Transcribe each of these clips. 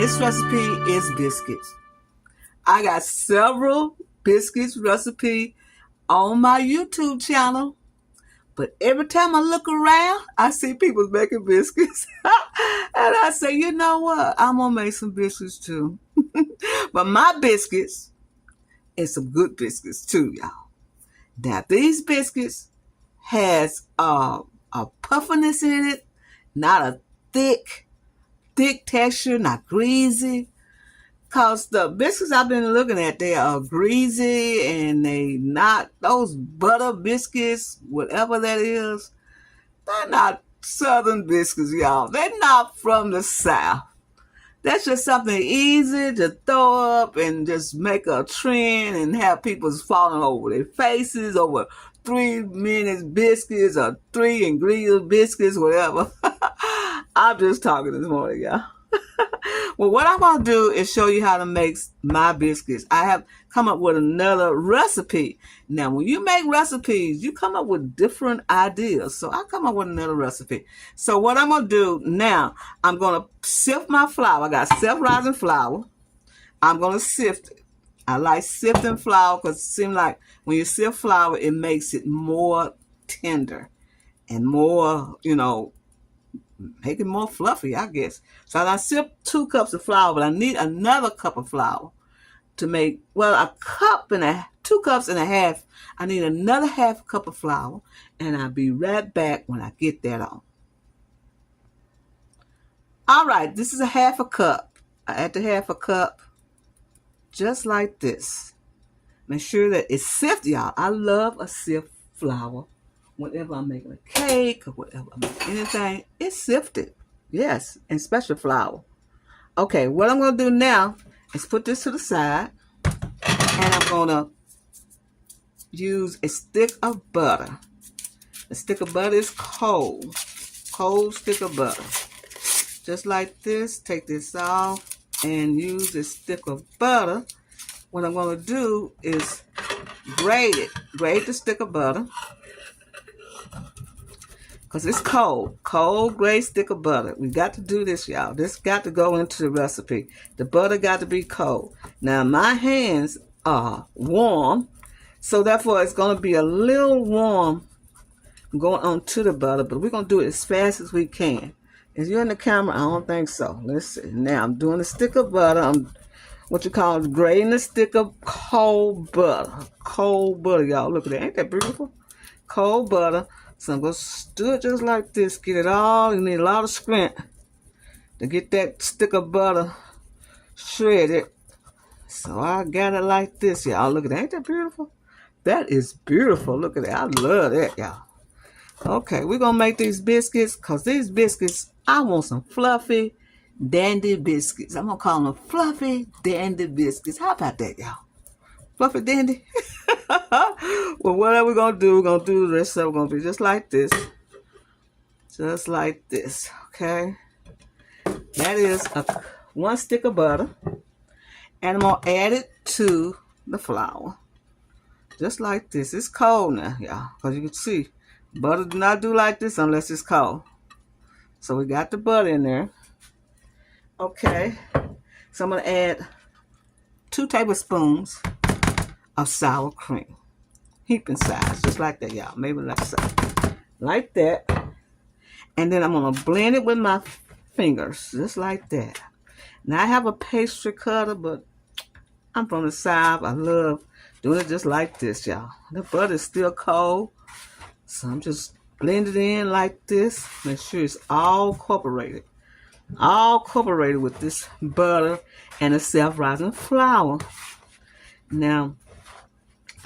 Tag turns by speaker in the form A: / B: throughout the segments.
A: This recipe is biscuits. I got several biscuits recipe on my YouTube channel, but every time I look around, I see people making biscuits. And I say, you know what? I'm going to make some biscuits too. But my biscuits is some good biscuits too, y'all. Now, these biscuits has a puffiness in it, not a thick texture, not greasy. Cause the biscuits I've been looking at, they are greasy and they not those butter biscuits, whatever that is. They're not Southern biscuits, y'all. They're not from the South. That's just something easy to throw up and just make a trend and have people falling over their faces over 3 minute biscuits or 3 ingredient biscuits, whatever. I'm just talking this morning, y'all. Well, what I'm going to do is show you how to make my biscuits. I have come up with another recipe. Now, when you make recipes, you come up with different ideas. So I come up with another recipe. So what I'm going to do now, I'm going to sift my flour. I got self-rising flour. I'm going to sift it. I like sifting flour because it seems like when you sift flour, it makes it more tender and more, make it more fluffy, I guess. So I sipped 2 cups of flour, but I need another cup of flour to make, 2 cups and a half. I need another half cup of flour, and I'll be right back when I get that on. All right, this is a half a cup. I add the half a cup, just like this. Make sure that it's sifted, y'all. I love a sift flour. Whenever I'm making a cake or whatever I'm making anything, it's sifted. Yes, and special flour. Okay, what I'm going to do now is put this to the side. And I'm going to use a stick of butter. The stick of butter is cold. Cold stick of butter. Just like this. Take this off and use a stick of butter. What I'm going to do is grate it. Grate the stick of butter. Because it's cold. Cold gray stick of butter. We got to do this, y'all. This got to go into the recipe. The butter got to be cold. Now, my hands are warm. So, therefore, it's going to be a little warm going on to the butter. But we're going to do it as fast as we can. Is you in the camera? I don't think so. Let's see. Now, I'm doing a stick of butter. I'm grating a stick of cold butter. Cold butter, y'all. Look at that. Ain't that beautiful? Cold butter. So I'm going to do it just like this. Get it all. You need a lot of strength to get that stick of butter shredded. So I got it like this, y'all. Look at that. Ain't that beautiful? That is beautiful. Look at that. I love that, y'all. Okay, we're going to make these biscuits because these biscuits, I want some fluffy, dandy biscuits. I'm going to call them fluffy, dandy biscuits. How about that, y'all? Fluffy, dandy? Well, whatever we're going to do, the rest of it going to be just like this. Just like this, okay? That is 1 stick of butter. And I'm going to add it to the flour. Just like this. It's cold now, y'all. Because you can see, butter do not do like this unless it's cold. So we got the butter in there. Okay. So I'm going to add 2 tablespoons of sour cream. Heaping size, just like that, y'all. Maybe like so. Like that. And then I'm going to blend it with my fingers, just like that. Now, I have a pastry cutter, but I'm from the South. I love doing it just like this, y'all. The butter is still cold. So I'm just blending it in like this. Make sure it's all incorporated. All incorporated with this butter and the self-rising flour. Now,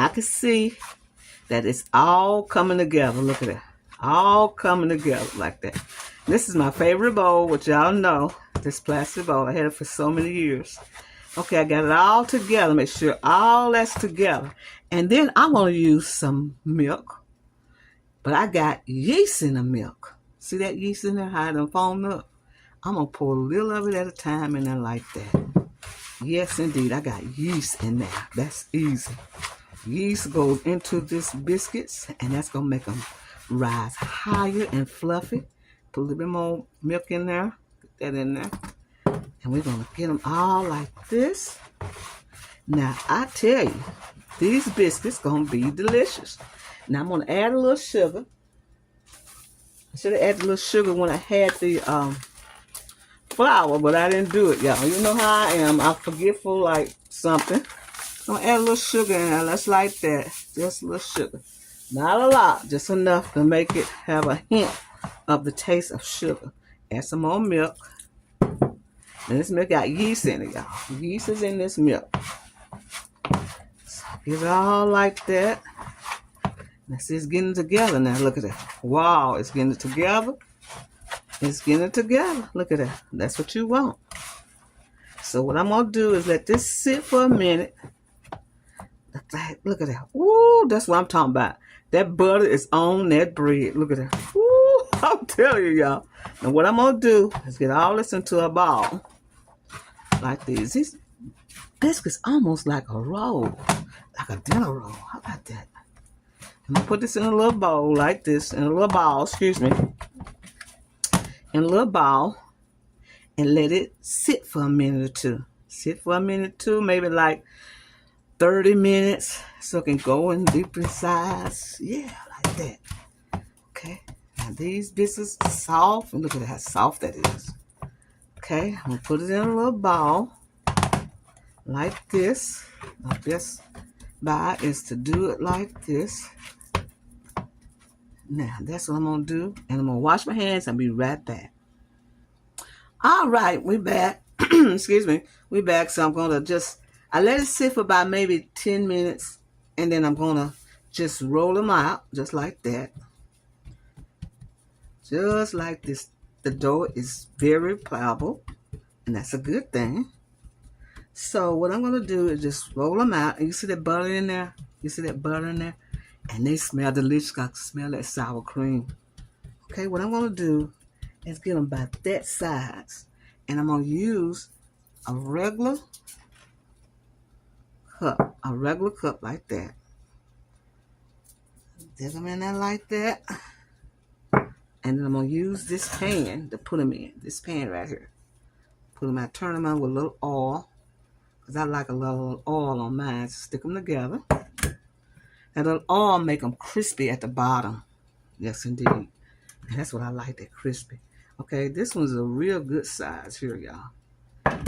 A: I can see that it's all coming together. Look at that. All coming together like that. This is my favorite bowl, which y'all know. This plastic bowl. I had it for so many years. Okay, I got it all together. Make sure all that's together. And then I'm going to use some milk. But I got yeast in the milk. See that yeast in there? How it done foamed up? I'm going to pour a little of it at a time in there like that. Yes, indeed. I got yeast in there. That's easy. Yeast goes into this biscuits, and that's going to make them rise higher and fluffy. Put a little bit more milk in there. Put that in there. And we're going to get them all like this. Now, I tell you, these biscuits going to be delicious. Now, I'm going to add a little sugar. I should have added a little sugar when I had the flour, but I didn't do it, y'all. You know how I am. I'm forgetful like something. I'm going to add a little sugar in there. Let's like that. Just a little sugar. Not a lot. Just enough to make it have a hint of the taste of sugar. Add some more milk. And this milk got yeast in it, y'all. Yeast is in this milk. So get it all like that. Now see, it's getting together now. Look at that. Wow, it's getting it together. It's getting it together. Look at that. That's what you want. So what I'm going to do is let this sit for a minute. Look at that. Ooh, that's what I'm talking about. That butter is on that bread. Look at that. Ooh, I'm telling you, y'all. Now what I'm going to do is get all this into a ball. Like these. These biscuits almost like a roll. Like a dinner roll. How about that? I'm going to put this in a little bowl like this. In a little ball, excuse me. In a little ball. And let it sit for a minute or two. Sit for a minute or two. Maybe like 30 minutes. So it can go in deeper size. Yeah, like that. Okay. Now these biscuits are soft. And look at how soft that is. Okay. I'm going to put it in a little ball. Like this. My best buy is to do it like this. Now, that's what I'm going to do. And I'm going to wash my hands and be right back. All right, we back. Excuse me. We back. So I'm going to I let it sit for about maybe 10 minutes. And then I'm going to just roll them out just like that. Just like this. The dough is very pliable. And that's a good thing. So what I'm going to do is just roll them out. And you see that butter in there? You see that butter in there? And they smell delicious. I can smell that sour cream. Okay, what I'm going to do is get them about that size. And I'm going to use a regular cup like that. Dig them in there like that. And then I'm going to use this pan to put them in. This pan right here. Put them out, turn them on with a little oil. Because I like a little oil on mine. Stick them together. And the oil make them crispy at the bottom. Yes, indeed. And that's what I like, that crispy. Okay, this one's a real good size here, y'all.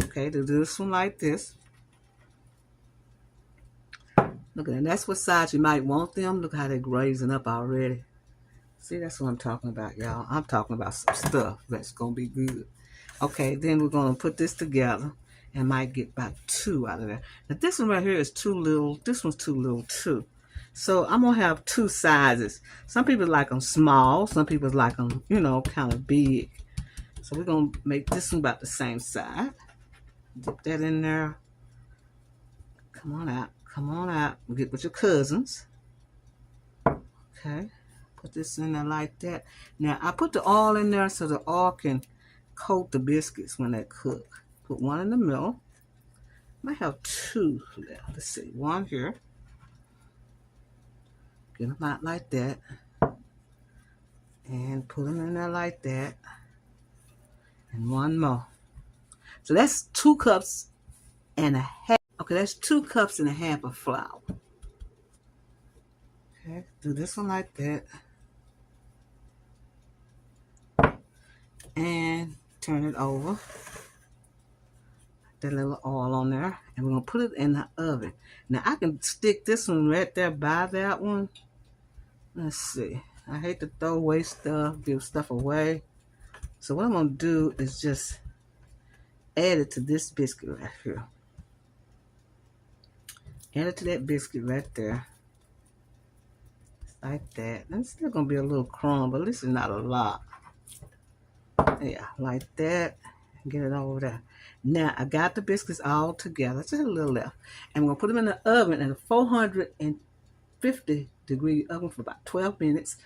A: Okay, to do this one like this. Look at that. That's what size you might want them. Look how they're grazing up already. See, that's what I'm talking about, y'all. I'm talking about some stuff that's going to be good. Okay, then we're going to put this together. And might get about 2 out of that. Now, this one right here is too little. This one's too little, too. So I'm going to have 2 sizes. Some people like them small. Some people like them, you know, kind of big. So we're going to make this one about the same size. Dip that in there. Come on out. Come on out. Get with your cousins. Okay. Put this in there like that. Now, I put the oil in there so the oil can coat the biscuits when they cook. Put one in the middle. Might have 2 left. Let's see. 1 here. Get them out like that. And put them in there like that. And 1 more. So that's 2 cups and a half. Okay, that's 2 cups and a half of flour. Okay, do this one like that. And turn it over. That little oil on there. And we're going to put it in the oven. Now, I can stick this one right there by that one. Let's see. I hate to throw away stuff, give stuff away. So what I'm going to do is just add it to this biscuit right here. Add it to that biscuit right there. Like that. And it's still going to be a little crumb, but this is not a lot. Yeah, like that. Get it over there. Now, I got the biscuits all together. Just a little left. And we're going to put them in the oven in a 450-degree oven for about 12 minutes.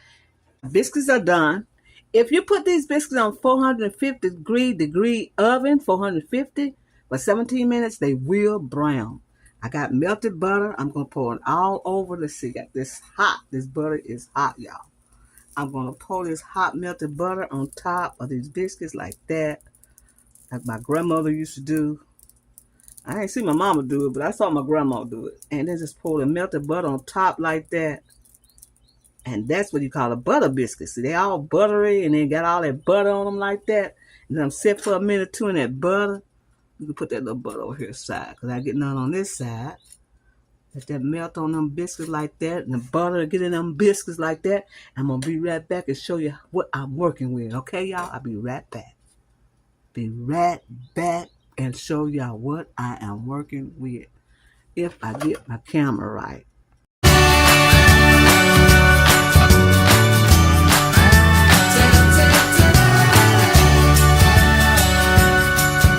A: Biscuits are done. If you put these biscuits on 450-degree oven, 450, for 17 minutes, they will brown. I got melted butter. I'm going to pour it all over. Let's see, got this hot. This butter is hot, y'all. I'm going to pour this hot melted butter on top of these biscuits like that. like my grandmother used to do. I ain't seen my mama do it, but I saw my grandma do it. And then just pour the melted butter on top like that. And that's what you call a butter biscuit. See, they all buttery and they got all that butter on them like that. And then sit for a minute or two in that butter. You can put that little butter over here side, because I get none on this side. Let that melt on them biscuits like that, and the butter get in them biscuits like that. I'm going to be right back and show you what I'm working with. Okay, y'all? I'll be right back. Be right back and show y'all what I am working with. If I get my camera right.